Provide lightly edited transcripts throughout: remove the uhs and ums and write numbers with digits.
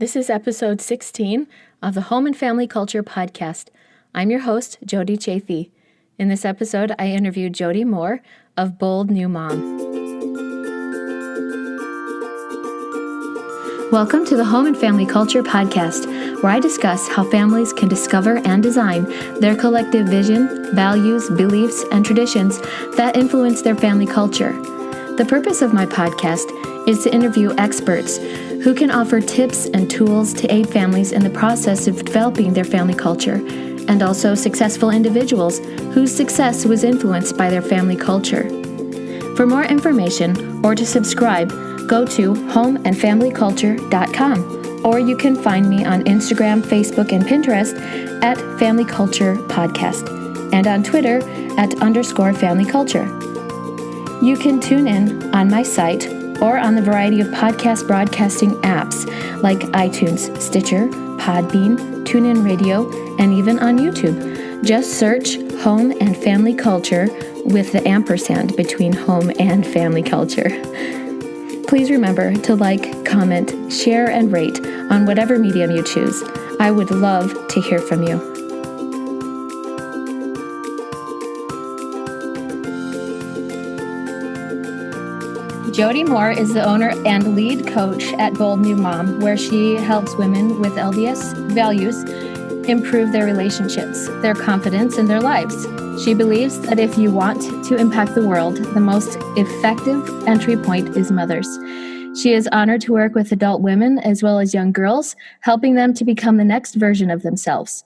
This is episode 16 of the Home and Family Culture podcast. I'm your host, Jody Chaffee. In this episode, I interviewed Jody Moore of Bold New Mom. Welcome to the Home and Family Culture podcast, where I discuss how families can discover and design their collective vision, values, beliefs, and traditions that influence their family culture. The purpose of my podcast is to interview experts who can offer tips and tools to aid families in the process of developing their family culture, and also successful individuals whose success was influenced by their family culture. For more information or to subscribe, go to homeandfamilyculture.com, or you can find me on Instagram, Facebook, and Pinterest at Family Culture Podcast, and on Twitter at _Family Culture. You can tune in on my site or on the variety of podcast broadcasting apps like iTunes, Stitcher, Podbean, TuneIn Radio, and even on YouTube. Just search Home and Family Culture with the ampersand between home and family culture. Please remember to like, comment, share, and rate on whatever medium you choose. I would love to hear from you. Jody Moore is the owner and lead coach at Bold New Mom, where she helps women with LDS values improve their relationships, their confidence, and their lives. She believes that if you want to impact the world, the most effective entry point is mothers. She is honored to work with adult women as well as young girls, helping them to become the next version of themselves.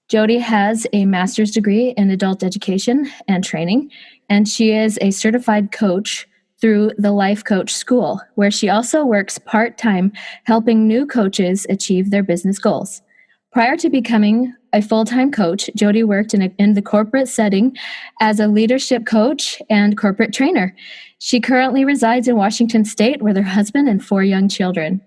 Jody has a master's degree in adult education and training, and she is a certified coach through the Life Coach School, where she also works part-time helping new coaches achieve their business goals. Prior to becoming a full-time coach, Jody worked in the corporate setting as a leadership coach and corporate trainer. She currently resides in Washington State with her husband and 4 young children.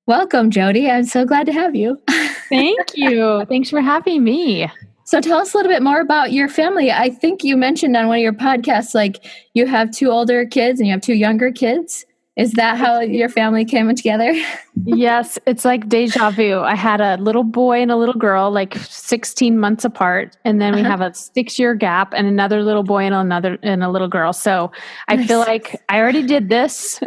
Welcome, Jody. I'm so glad to have you. Thank you. Thanks for having me. So tell us a little bit more about your family. I think you mentioned on one of your podcasts, like you have 2 older kids and you have 2 younger kids. Is that how your family came together? Yes, it's like deja vu. I had a little boy and a little girl, like 16 months apart, and then we have a 6-year gap, and another little boy and a little girl. So I feel like I already did this,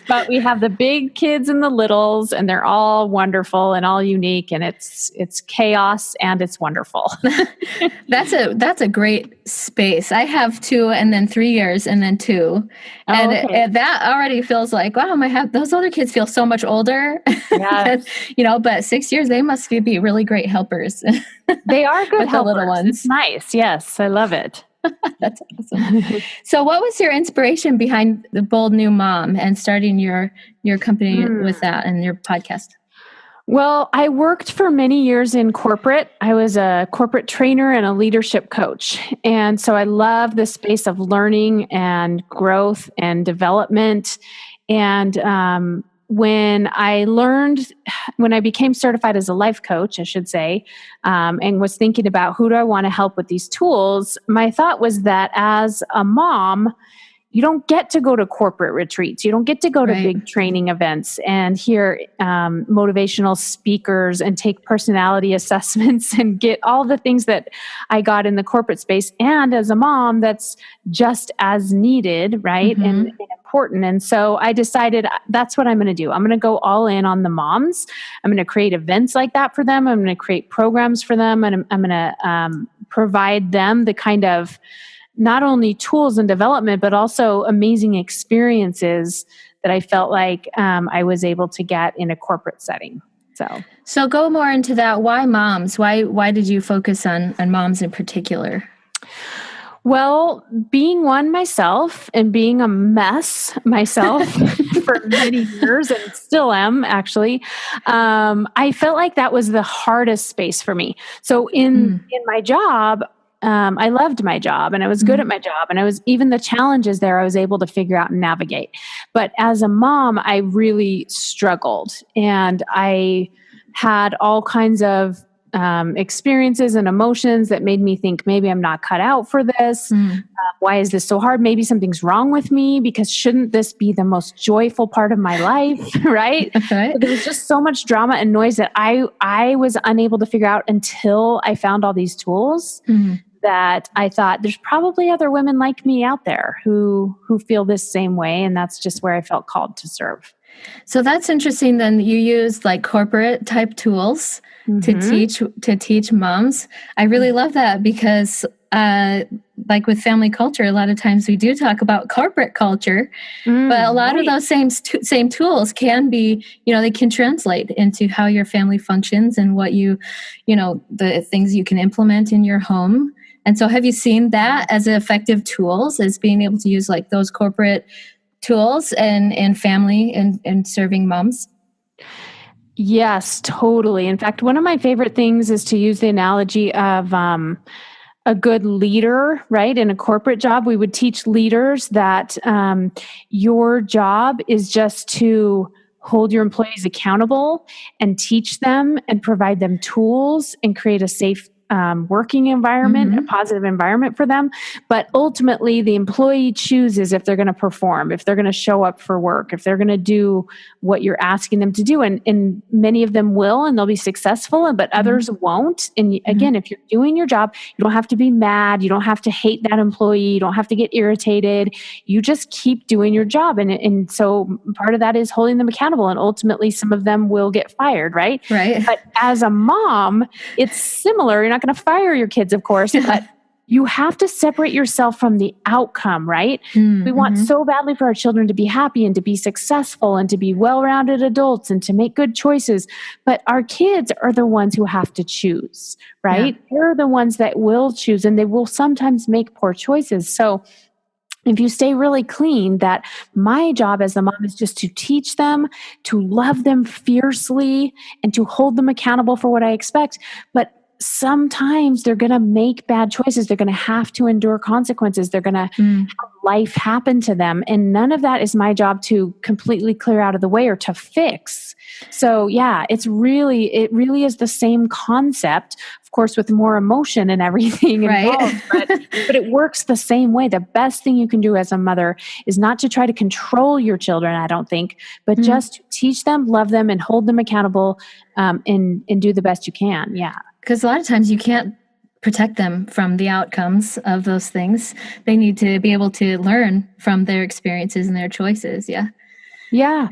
but we have the big kids and the littles, and they're all wonderful and all unique, and it's chaos and it's wonderful. That's a great space. I have 2 and then 3 years and then 2, and that already feels like, wow, those other kids feel so much older. Yes. But 6 years, they must be really great helpers. They are good with helpers. The little ones. It's nice. Yes, I love it. That's awesome. So what was your inspiration behind the Bold New Mom and starting your company with that and your podcast? Well, I worked for many years in corporate. I was a corporate trainer and a leadership coach. And so I love the space of learning and growth and development. And when I became certified as a life coach, I should say, and was thinking about who do I want to help with these tools, my thought was that as a mom, you don't get to go to corporate retreats. You don't get to go to big training events and hear motivational speakers and take personality assessments and get all the things that I got in the corporate space. And as a mom, that's just as needed, right? Mm-hmm. And important. And so I decided that's what I'm going to do. I'm going to go all in on the moms. I'm going to create events like that for them. I'm going to create programs for them. And I'm going to provide them the kind of not only tools and development, but also amazing experiences that I felt like I was able to get in a corporate setting. So go more into that. Why moms? Why did you focus on moms in particular? Well, being one myself and being a mess myself for many years and still am actually, I felt like that was the hardest space for me. So in my job, I loved my job and I was good at my job, and even the challenges there I was able to figure out and navigate. But as a mom, I really struggled, and I had all kinds of experiences and emotions that made me think maybe I'm not cut out for this. Why is this so hard? Maybe something's wrong with me, because shouldn't this be the most joyful part of my life? Right? Right. So there was just so much drama and noise that I was unable to figure out until I found all these tools, that I thought there's probably other women like me out there who feel this same way. And that's just where I felt called to serve. So that's interesting. Then you use like corporate type tools to teach moms. I really love that, because like with family culture, a lot of times we do talk about corporate culture, but a lot of those same tools can be, they can translate into how your family functions and what the things you can implement in your home. And so have you seen that as effective tools, as being able to use like those corporate tools and family and serving moms? Yes, totally. In fact, one of my favorite things is to use the analogy of a good leader, right? In a corporate job, we would teach leaders that your job is just to hold your employees accountable and teach them and provide them tools and create a safe working environment, a positive environment for them. But ultimately, the employee chooses if they're going to perform, if they're going to show up for work, if they're going to do what you're asking them to do. And many of them will, and they'll be successful, but others won't. And again, if you're doing your job, you don't have to be mad. You don't have to hate that employee. You don't have to get irritated. You just keep doing your job. And so part of that is holding them accountable. And ultimately, some of them will get fired, right? Right. But as a mom, it's similar. You're not going to fire your kids, of course, but you have to separate yourself from the outcome, right? We want so badly for our children to be happy and to be successful and to be well-rounded adults and to make good choices. But our kids are the ones who have to choose, right? Yeah. They're the ones that will choose, and they will sometimes make poor choices. So if you stay really clean, that my job as the mom is just to teach them, to love them fiercely, and to hold them accountable for what I expect. But sometimes they're going to make bad choices. They're going to have to endure consequences. They're going to have life happen to them. And none of that is my job to completely clear out of the way or to fix. So yeah, it really is the same concept, of course, with more emotion and everything involved, but it works the same way. The best thing you can do as a mother is not to try to control your children, I don't think, but just to teach them, love them, and hold them accountable, and do the best you can. Yeah. Because a lot of times you can't protect them from the outcomes of those things. They need to be able to learn from their experiences and their choices. Yeah. Yeah.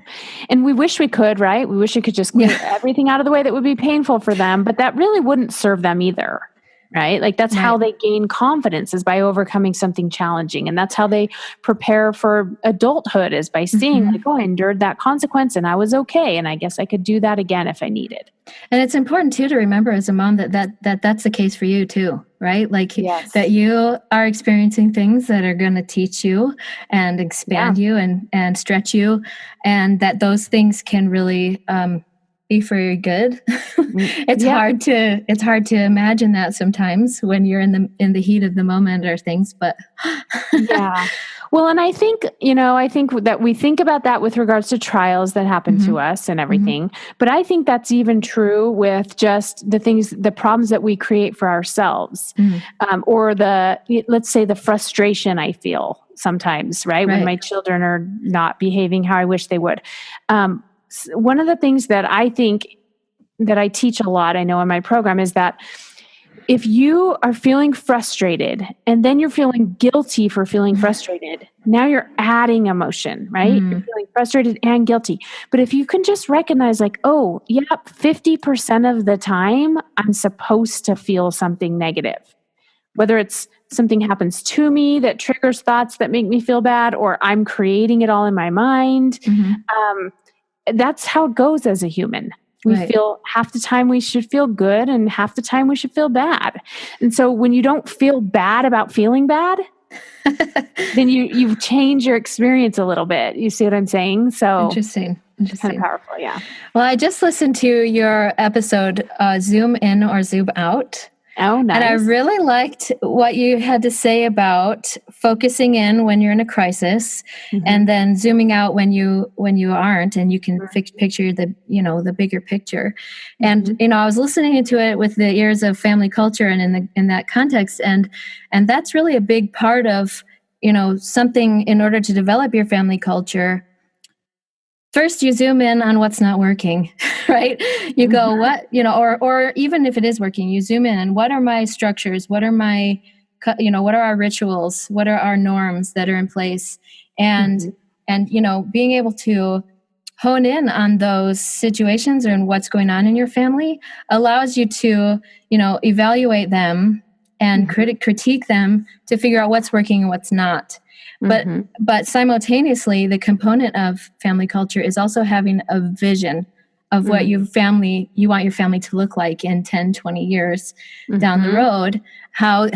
And we wish we could, right? We wish we could just clear everything out of the way that would be painful for them, but that really wouldn't serve them either. Right? Like that's how they gain confidence, is by overcoming something challenging. And that's how they prepare for adulthood, is by seeing like, oh, I endured that consequence and I was okay. And I guess I could do that again if I needed. And it's important too, to remember as a mom that's the case for you too, right? Like that you are experiencing things that are going to teach you and expand you and stretch you. And that those things can really, be for your good. It's hard to imagine that sometimes when you're in the heat of the moment or things, but yeah. Well, and I think that we think about that with regards to trials that happen to us and everything, but I think that's even true with just the problems that we create for ourselves, or let's say the frustration I feel sometimes, right? When my children are not behaving how I wish they would. One of the things that I think that I teach a lot, I know in my program, is that if you are feeling frustrated and then you're feeling guilty for feeling frustrated, now you're adding emotion, right? You're feeling frustrated and guilty. But if you can just recognize like, 50% of the time I'm supposed to feel something negative, whether it's something happens to me that triggers thoughts that make me feel bad, or I'm creating it all in my mind. That's how it goes as a human. We feel half the time we should feel good and half the time we should feel bad. And so when you don't feel bad about feeling bad, then you change your experience a little bit. You see what I'm saying? So Interesting. It's kind of powerful. Yeah. Well, I just listened to your episode, Zoom In or Zoom Out. Oh, And I nice. really liked what you had to say about focusing in when you're in a crisis and then zooming out when you aren't, and you can picture the bigger picture. And I was listening into it with the ears of family culture and in that context, and that's really a big part of something. In order to develop your family culture, first, you zoom in on what's not working, right? You go, or even if it is working, you zoom in and what are my structures? What are what are our rituals? What are our norms that are in place? And being able to hone in on those situations and what's going on in your family allows you to, evaluate them and critique them to figure out what's working and what's not. But simultaneously, the component of family culture is also having a vision of what you want your family to look like in 10, 20 years down the road, how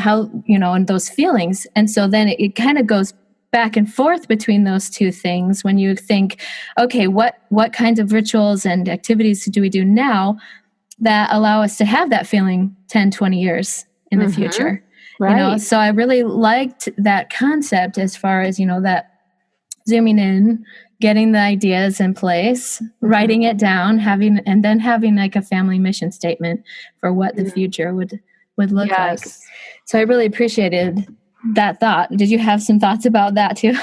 and those feelings. And so then it kind of goes back and forth between those two things when you think, okay, what kinds of rituals and activities do we do now that allow us to have that feeling 10, 20 years in the future? Right. So I really liked that concept as far as, that zooming in, getting the ideas in place, writing it down, having like a family mission statement for what the future would look like. So I really appreciated that thought. Did you have some thoughts about that too?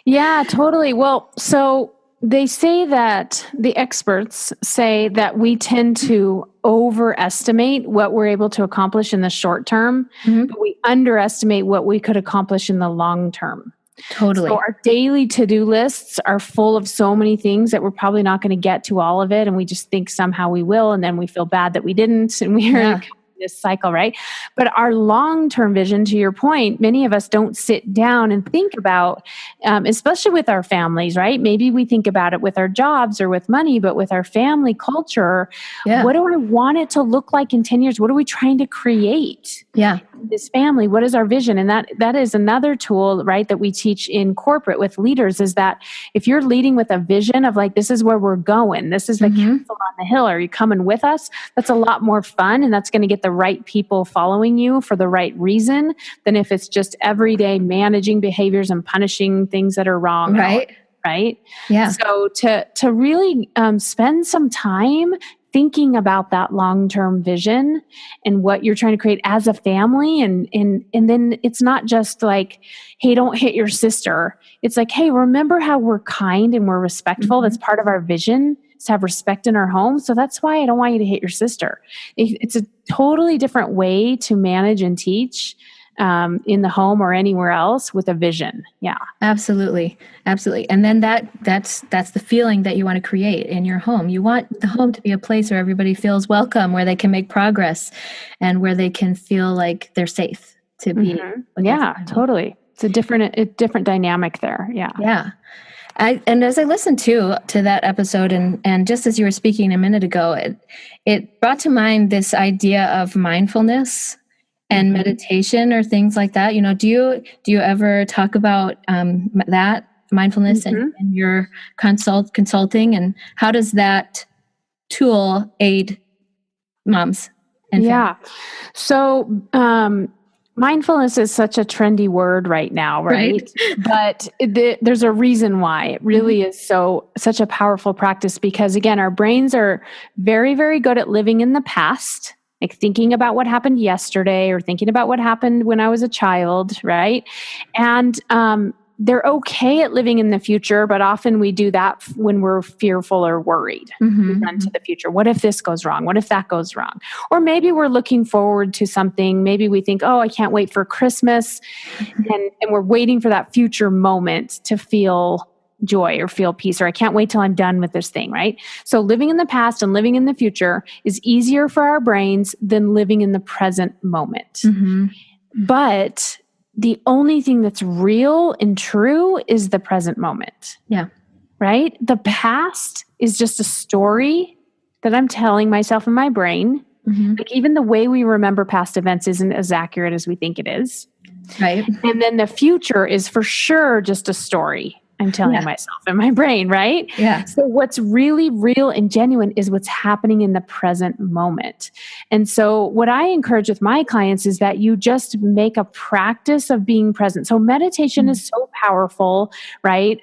Yeah, totally. Well, so they say that the experts say that we tend to overestimate what we're able to accomplish in the short term, but we underestimate what we could accomplish in the long term. Totally. So our daily to-do lists are full of so many things that we're probably not going to get to all of it. And we just think somehow we will. And then we feel bad that we didn't. And we're in this cycle, right? But our long-term vision, to your point, many of us don't sit down and think about, especially with our families, right? Maybe we think about it with our jobs or with money, but with our family culture, what do I want it to look like in 10 years? What are we trying to create? This family, what is our vision? And that is another tool, right, that we teach in corporate with leaders, is that if you're leading with a vision of like, this is where we're going, this is the castle on the hill, are you coming with us? That's a lot more fun, and that's going to get the right people following you for the right reason than if it's just everyday managing behaviors and punishing things that are wrong. Right? Yeah. So to really spend some time thinking about that long-term vision and what you're trying to create as a family. And then it's not just like, hey, don't hit your sister. It's like, hey, remember how we're kind and we're respectful. That's part of our vision, is to have respect in our home. So that's why I don't want you to hit your sister. It's a totally different way to manage and teach in the home or anywhere else with a vision. Yeah, absolutely. And then that's the feeling that you want to create in your home. You want the home to be a place where everybody feels welcome, where they can make progress, and where they can feel like they're safe to be. Yeah, totally. It's a different dynamic there. Yeah. And as I listened to that episode, and just as you were speaking a minute ago, it brought to mind this idea of mindfulness and meditation or things like that. Do you ever talk about that mindfulness in your consulting, and how does that tool aid moms and families? So mindfulness is such a trendy word right now, right? But there's a reason why it really is such a powerful practice, because again, our brains are very, very good at living in the past, like thinking about what happened yesterday or thinking about what happened when I was a child, right? And they're okay at living in the future, but often we do that when we're fearful or worried. We run to the future. What if this goes wrong? What if that goes wrong? Or maybe we're looking forward to something. Maybe we think, oh, I can't wait for Christmas. And we're waiting for that future moment to feel joy or feel peace, or I can't wait till I'm done with this thing, right? So living in the past and living in the future is easier for our brains than living in the present moment. But the only thing that's real and true is the present moment. Yeah. Right? The past is just a story that I'm telling myself in my brain. Like even the way we remember past events isn't as accurate as we think it is. Right. And then the future is for sure just a story I'm telling myself in my brain, right? Yeah. So what's really real and genuine is what's happening in the present moment. And so what I encourage with my clients is that you just make a practice of being present. So meditation is so powerful, right?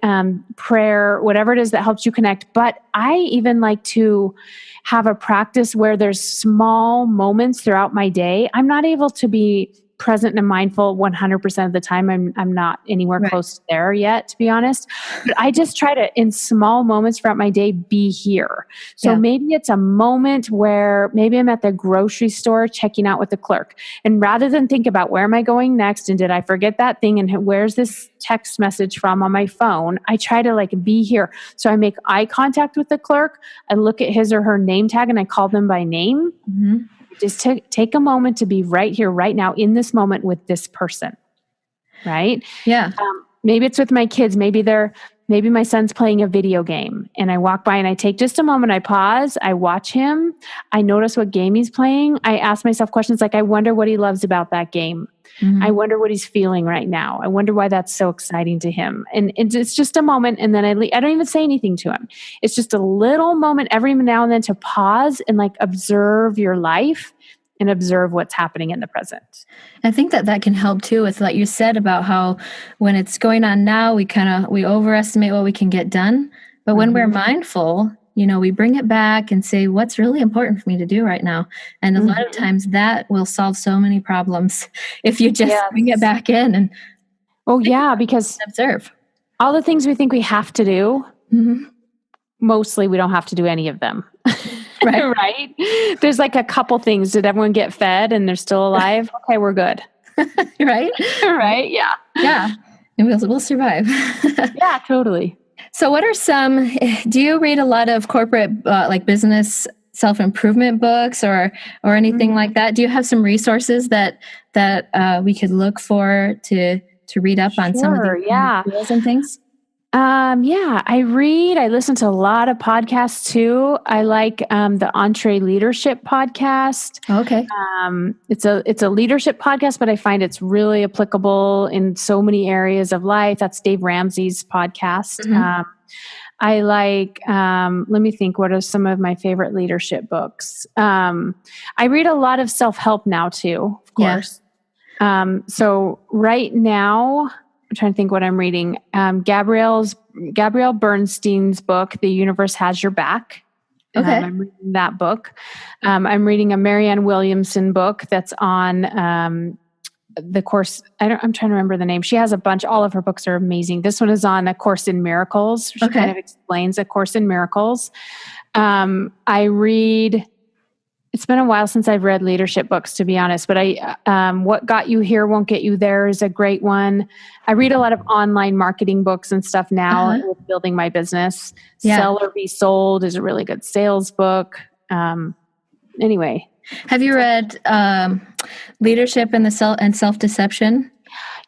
Prayer, whatever it is that helps you connect. But I even like to have a practice where there's small moments throughout my day. I'm not able to be present and mindful 100% of the time. I'm not anywhere close to there yet, to be honest. But I just try to, in small moments throughout my day, be here. So maybe it's a moment where maybe I'm at the grocery store checking out with the clerk. And rather than think about where am I going next? And did I forget that thing? And where's this text message from on my phone? I try to like be here. So I make eye contact with the clerk. I look at his or her name tag and I call them by name. Mm-hmm. Just take a moment to be right here, right now, in this moment with this person, right? Yeah. Maybe it's with my kids. Maybe my son's playing a video game and I walk by and I take just a moment. I pause. I watch him. I notice what game he's playing. I ask myself questions like, I wonder what he loves about that game. Mm-hmm. I wonder what he's feeling right now. I wonder why that's so exciting to him. And it's just a moment. And then I don't even say anything to him. It's just a little moment every now and then to pause and like observe your life and observe what's happening in the present. I think that can help too with what you said about how when it's going on now, we overestimate what we can get done. But when we're mindful, we bring it back and say, what's really important for me to do right now? And a lot of times that will solve so many problems if you just bring it back in and because observe. All the things we think we have to do, mostly we don't have to do any of them. Right. Right. There's like a couple things. Did everyone get fed and they're still alive? Okay, we're good. Right. Right. Yeah. Yeah. And we'll survive. Yeah, totally. So do you read a lot of corporate, like business self-improvement books or anything like that? Do you have some resources that we could look for to read up on some of the tools and things? I listen to a lot of podcasts too. I like the EntreLeadership podcast. Okay. It's a leadership podcast, but I find it's really applicable in so many areas of life. That's Dave Ramsey's podcast. Mm-hmm. I like, let me think, what are some of my favorite leadership books? I read a lot of self-help now too, of course. Yeah. So right now, I'm trying to think what I'm reading. Gabrielle Bernstein's book, The Universe Has Your Back. Okay. I'm reading that book. I'm reading a Marianne Williamson book that's on the Course. I'm trying to remember the name. She has a bunch. All of her books are amazing. This one is on A Course in Miracles. She kind of explains A Course in Miracles. It's been a while since I've read leadership books, to be honest, but What Got You Here Won't Get You There is a great one. I read a lot of online marketing books and stuff now with building my business. Yeah. Sell or Be Sold is a really good sales book. Anyway. Have you read Leadership and Self-Deception?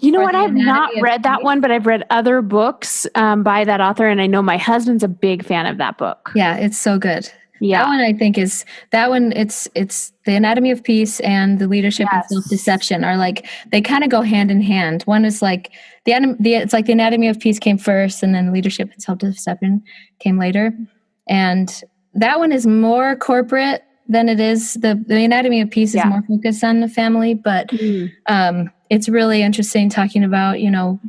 You know what? I've not read that one, but I've read other books by that author, and I know my husband's a big fan of that book. Yeah, it's so good. Yeah. That one I think it's The Anatomy of Peace and the Leadership and Self-Deception are like, they kind of go hand in hand. One is like it's like the Anatomy of Peace came first and then Leadership and Self-Deception came later. And that one is more corporate than it is. The Anatomy of Peace is more focused on the family, but it's really interesting talking about,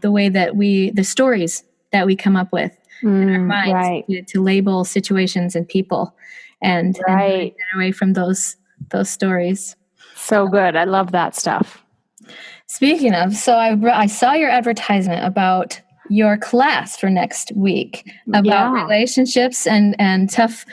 the way that the stories that we come up with in our minds to label situations and people. And get away from those stories. So good. I love that stuff. Speaking of, so I saw your advertisement about your class for next week about relationships and tough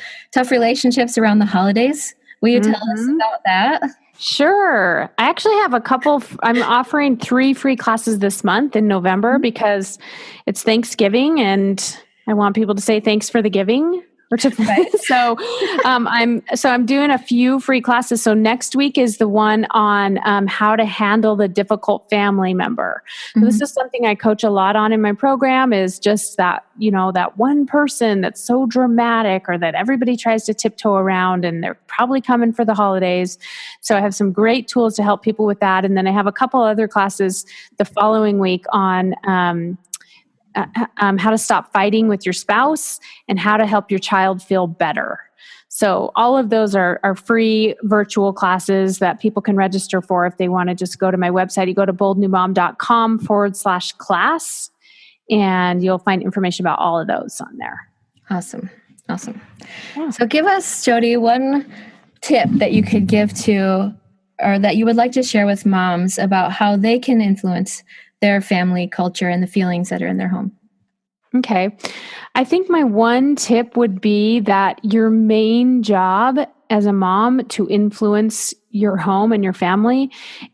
relationships around the holidays. Will you tell us about that? Sure. I actually have I'm offering 3 free classes this month in November because it's Thanksgiving and I want people to say thanks for the giving. So I'm doing a few free classes. So next week is the one on how to handle the difficult family member. So this is something I coach a lot on in my program, is just that, that one person that's so dramatic or that everybody tries to tiptoe around and they're probably coming for the holidays. So I have some great tools to help people with that. And then I have a couple other classes the following week on how to stop fighting with your spouse, and how to help your child feel better. So all of those are free virtual classes that people can register for if they want to just go to my website. You go to boldnewmom.com/class, and you'll find information about all of those on there. Awesome. Yeah. So give us, Jody, one tip that you could give to, or that you would like to share with moms about how they can influence their family culture and the feelings that are in their home. Okay. I think my one tip would be that your main job as a mom to influence your home and your family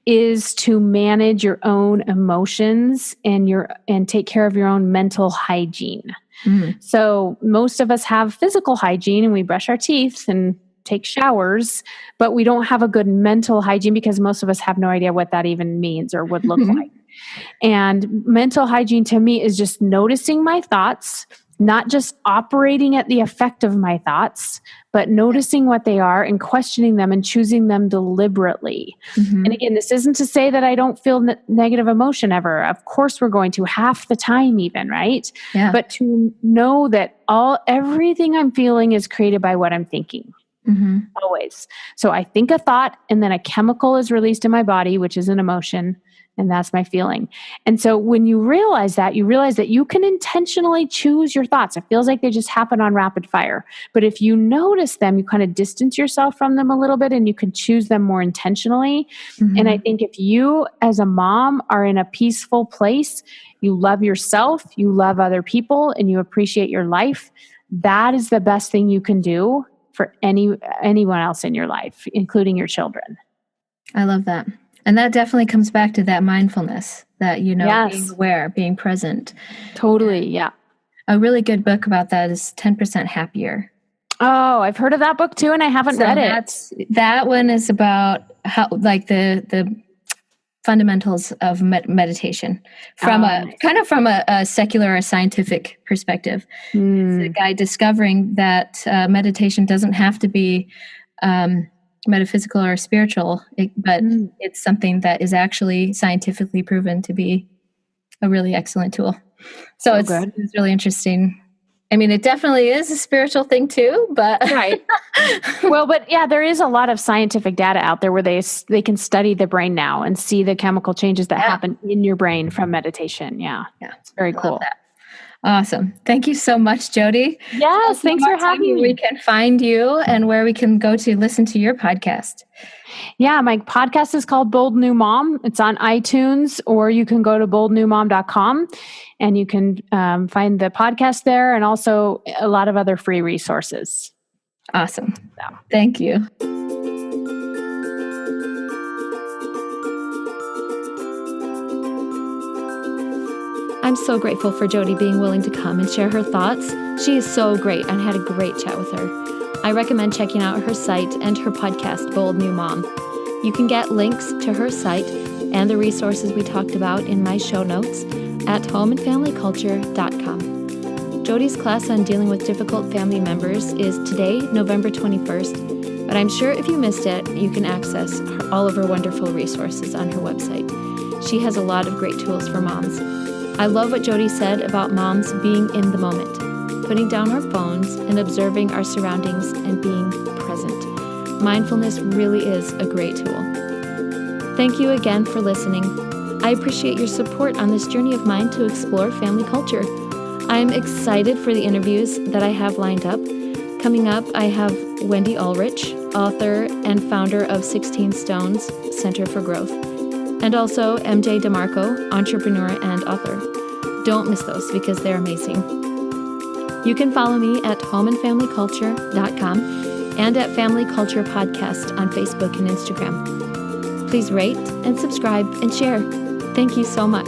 is to manage your own emotions and take care of your own mental hygiene. Mm-hmm. So most of us have physical hygiene, and we brush our teeth and take showers, but we don't have a good mental hygiene because most of us have no idea what that even means or would look like. And mental hygiene to me is just noticing my thoughts, not just operating at the effect of my thoughts, but noticing what they are and questioning them and choosing them deliberately. Mm-hmm. And again, this isn't to say that I don't feel negative emotion ever. Of course, we're going to, half the time even, right? Yeah. But to know that everything I'm feeling is created by what I'm thinking. Mm-hmm. Always. So I think a thought, and then a chemical is released in my body, which is an emotion. And that's my feeling. And so when you realize that you can intentionally choose your thoughts. It feels like they just happen on rapid fire. But if you notice them, you kind of distance yourself from them a little bit, and you can choose them more intentionally. Mm-hmm. And I think if you as a mom are in a peaceful place, you love yourself, you love other people, and you appreciate your life, that is the best thing you can do for anyone else in your life, including your children. I love that. And that definitely comes back to that mindfulness, that, yes. Being aware, being present. Totally, yeah. A really good book about that is 10% Happier. Oh, I've heard of that book too, and I haven't read it. That one is about how, like, the fundamentals of meditation from a secular or scientific perspective. It's a guy discovering that meditation doesn't have to be metaphysical or spiritual, but it's something that is actually scientifically proven to be a really excellent tool. So it's really interesting. I mean, it definitely is a spiritual thing too, but right. Well, but yeah, there is a lot of scientific data out there where they can study the brain now and see the chemical changes that happen in your brain from meditation. Yeah. It's very cool. That. Awesome. Thank you so much, Jody. Yes, thanks for having me. We can find you and where we can go to listen to your podcast. Yeah, my podcast is called Bold New Mom. It's on iTunes, or you can go to boldnewmom.com and you can find the podcast there, and also a lot of other free resources. Awesome. Thank you. I'm so grateful for Jody being willing to come and share her thoughts. She is so great, and had a great chat with her. I recommend checking out her site and her podcast, Bold New Mom. You can get links to her site and the resources we talked about in my show notes at homeandfamilyculture.com. Jody's class on dealing with difficult family members is today, November 21st, but I'm sure if you missed it, you can access all of her wonderful resources on her website. She has a lot of great tools for moms. I love what Jody said about moms being in the moment, putting down our phones and observing our surroundings and being present. Mindfulness really is a great tool. Thank you again for listening. I appreciate your support on this journey of mine to explore family culture. I'm excited for the interviews that I have lined up. Coming up, I have Wendy Ulrich, author and founder of 16 Stones Center for Growth, and also MJ DeMarco, entrepreneur and author. Don't miss those because they're amazing. You can follow me at homeandfamilyculture.com and at Family Culture Podcast on Facebook and Instagram. Please rate and subscribe and share. Thank you so much.